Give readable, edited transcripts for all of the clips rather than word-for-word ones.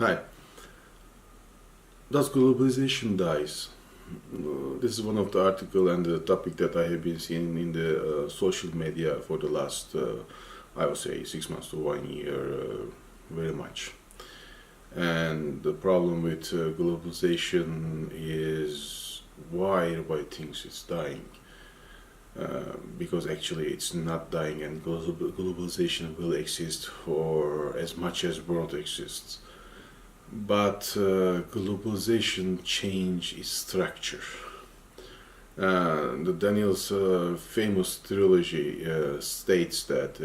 Hi. Does globalization dies? This is one of the article and the topic that I have been seeing in the social media for the last, I would say, 6 months to 1 year, very much. And the problem with globalization is why everybody thinks it's dying. Because actually it's not dying, and globalization will exist for as much as world exists. But globalization change its structure. The Daniel's famous trilogy states that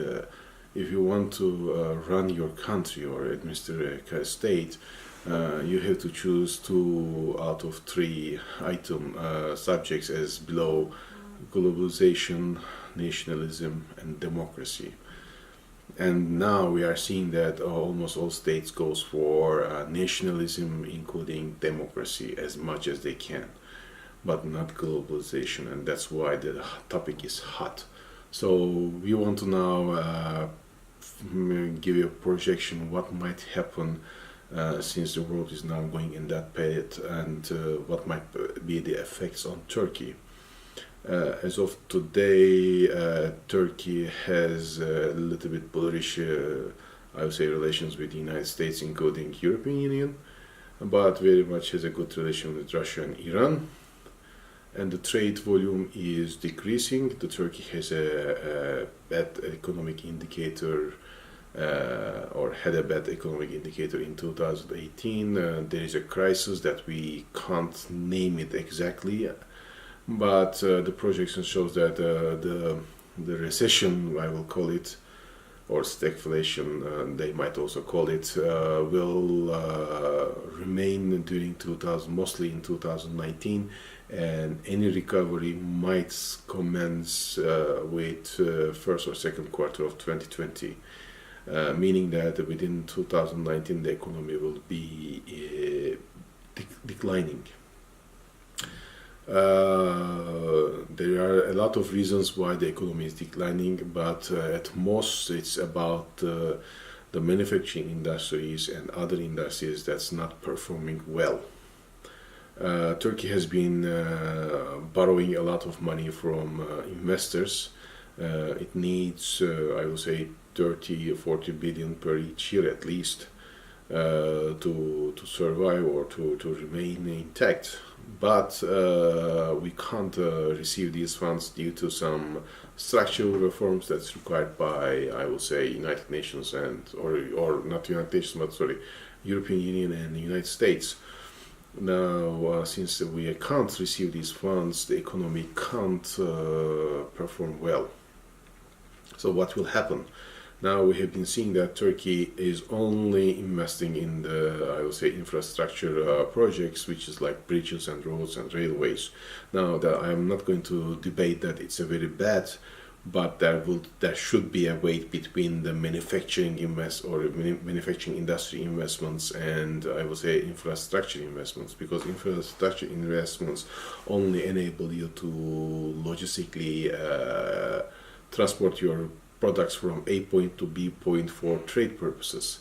if you want to run your country or administer a state, you have to choose 2 out of 3 item subjects as below: globalization, nationalism, and democracy. And now we are seeing that almost all states goes for nationalism, including democracy, as much as they can, but not globalization, and that's why the topic is hot. So we want to now give you a projection what might happen since the world is now going in that period, and what might be the effects on Turkey. As of today, Turkey has a little bit bullish, I would say, relations with the United States, including European Union, but very much has a good relation with Russia and Iran. And the trade volume is decreasing. The Turkey has a bad economic indicator, or had a bad economic indicator in 2018. There is a crisis that we can't name it exactly. But the projection shows that the recession, I will call it, or stagflation, they might also call it, will remain during mostly in 2019, and any recovery might commence with first or second quarter of 2020, meaning that within 2019 the economy will be declining. There are a lot of reasons why the economy is declining, but at most it's about the manufacturing industries and other industries that's not performing well. Turkey has been borrowing a lot of money from investors. It needs, I would say, 30 or 40 billion per each year at least to survive or to remain intact. But we can't receive these funds due to some structural reforms that's required by, I will say, United Nations or not United Nations, but sorry, European Union and the United States. Now, since we can't receive these funds, the economy can't perform well. So what will happen? Now we have been seeing that Turkey is only investing in the, I would say, infrastructure projects, which is like bridges and roads and railways. Now, I am not going to debate that it's a very bad, but there should be a weight between the manufacturing manufacturing industry investments and, I would say, infrastructure investments, because infrastructure investments only enable you to logistically transport your products from A point to B point for trade purposes.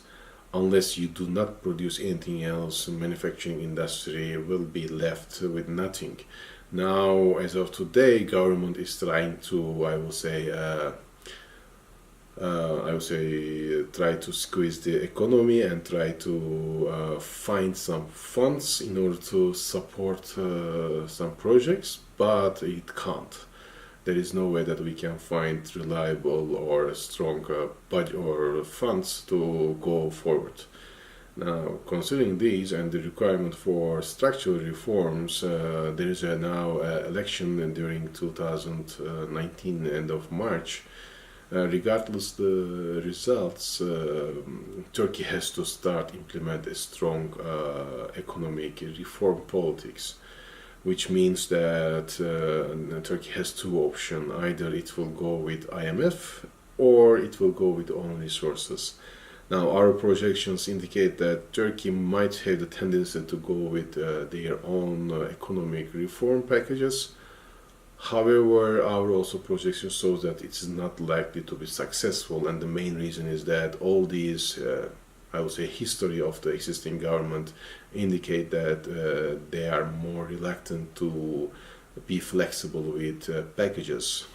Unless you do not produce anything else, manufacturing industry will be left with nothing. Now, as of today, government is trying to, try to squeeze the economy and try to find some funds in order to support some projects, but it can't. There is no way that we can find reliable or strong budget or funds to go forward. Now, considering these and the requirement for structural reforms, there is now election during 2019, end of March. Regardless the results, Turkey has to start implement a strong economic reform politics, which means that Turkey has 2 options. Either it will go with IMF or it will go with own resources. Now, our projections indicate that Turkey might have the tendency to go with their own economic reform packages. However, our also projection shows that it's not likely to be successful, and the main reason is that all these I would say, history of the existing government indicate that they are more reluctant to be flexible with packages.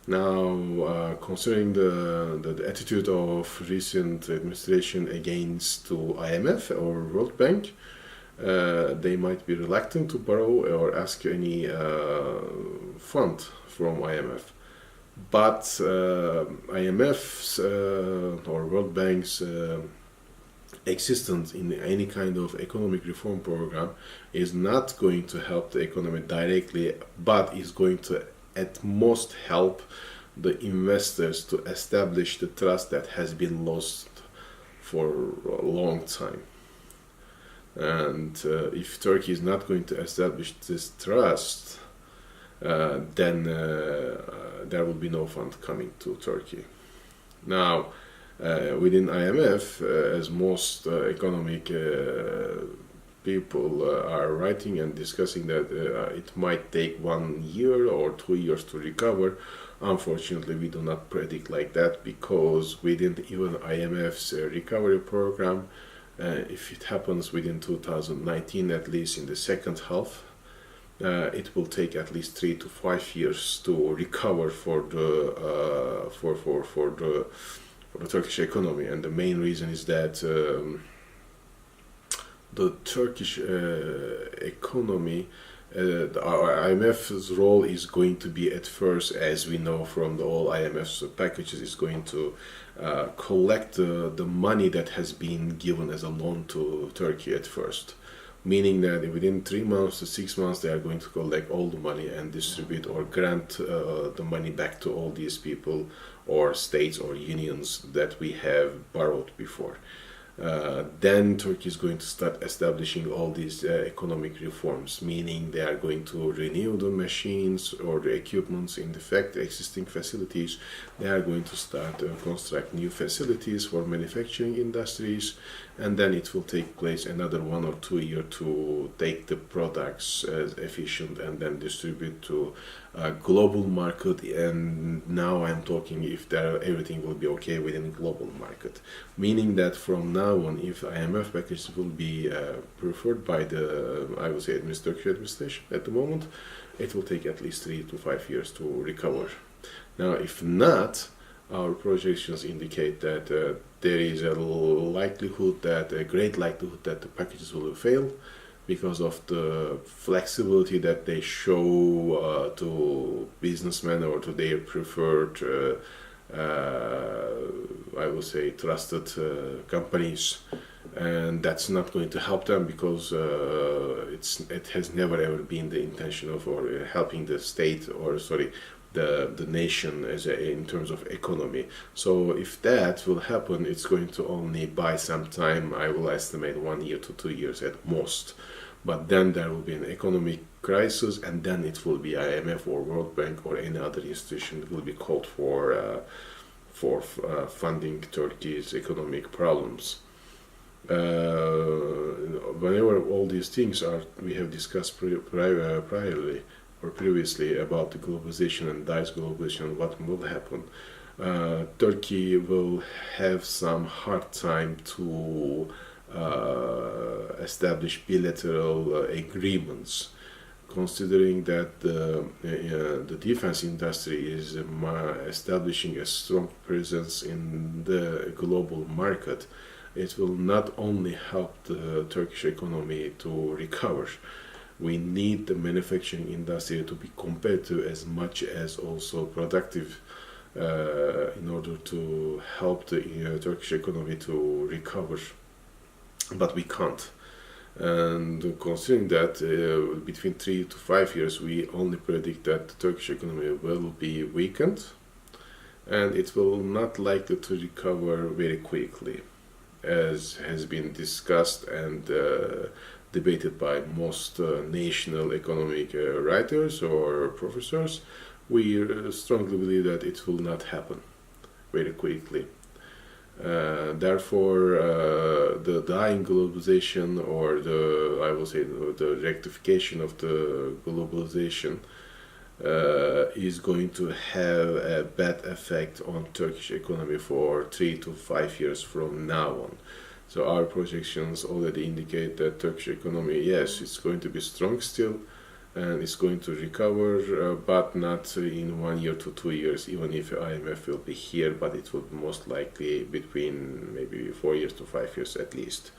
Now, considering the attitude of recent administration against to IMF or World Bank, they might be reluctant to borrow or ask any fund from IMF. But IMF's or World Bank's existence in any kind of economic reform program is not going to help the economy directly, but is going to at most help the investors to establish the trust that has been lost for a long time. And if Turkey is not going to establish this trust, then there will be no fund coming to Turkey. Now, within IMF, as most economic people are writing and discussing that it might take 1 year or 2 years to recover. Unfortunately, we do not predict like that, because within even IMF's recovery program, if it happens within 2019, at least in the second half, it will take at least 3 to 5 years to recover for the Turkish economy. And the main reason is that the Turkish economy, our IMF's role is going to be at first, as we know from the all IMF's packages, is going to collect the money that has been given as a loan to Turkey at first. Meaning that within 3 months to 6 months they are going to collect all the money and distribute or grant the money back to all these people or states or unions that we have borrowed before. Then Turkey is going to start establishing all these economic reforms, meaning they are going to renew the machines or the equipments in the existing facilities. They are going to start construct new facilities for manufacturing industries, and then it will take place another 1 or 2 years to take the products as efficient and then distribute to a global market. And now I'm talking if everything will be okay within global market, meaning that from now on, if IMF package will be preferred by the, I would say, Turkish administration at the moment, it will take at least 3 to 5 years to recover. Now, if not, our projections indicate that there is a great likelihood that the packages will fail because of the flexibility that they show to businessmen or to their preferred, I would say, trusted companies. And that's not going to help them, because it has never ever been the intention of or helping the state or the nation in terms of economy. So if that will happen, it's going to only buy some time. I will estimate 1 year to 2 years at most. But then there will be an economic crisis, and then it will be IMF or World Bank or any other institution that will be called for funding Turkey's economic problems. Whenever all these things we have discussed priorly or previously about the globalization and globalization, what will happen. Turkey will have some hard time to establish bilateral agreements, considering that the defense industry is establishing a strong presence in the global market. It will not only help the Turkish economy to recover. We need the manufacturing industry to be competitive as much as also productive in order to help the Turkish economy to recover. But we can't. And considering that between 3 to 5 years, we only predict that the Turkish economy will be weakened, and it will not likely to recover very quickly, as has been discussed and debated by most national economic writers or professors. We strongly believe that it will not happen very quickly. Therefore, the dying globalization, or the rectification of the globalization, is going to have a bad effect on Turkish economy for 3 to 5 years from now on. So our projections already indicate that Turkish economy, yes, it's going to be strong still, and it's going to recover, but not in 1 year to 2 years, even if IMF will be here, but it will most likely between maybe 4 years to 5 years at least.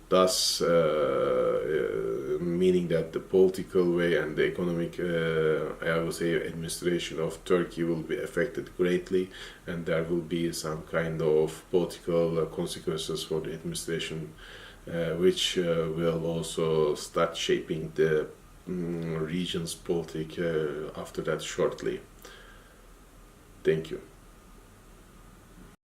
Thus, meaning that the political way and the economic, I would say, administration of Turkey will be affected greatly, and there will be some kind of political consequences for the administration, which will also start shaping the region's politics after that shortly. Thank you.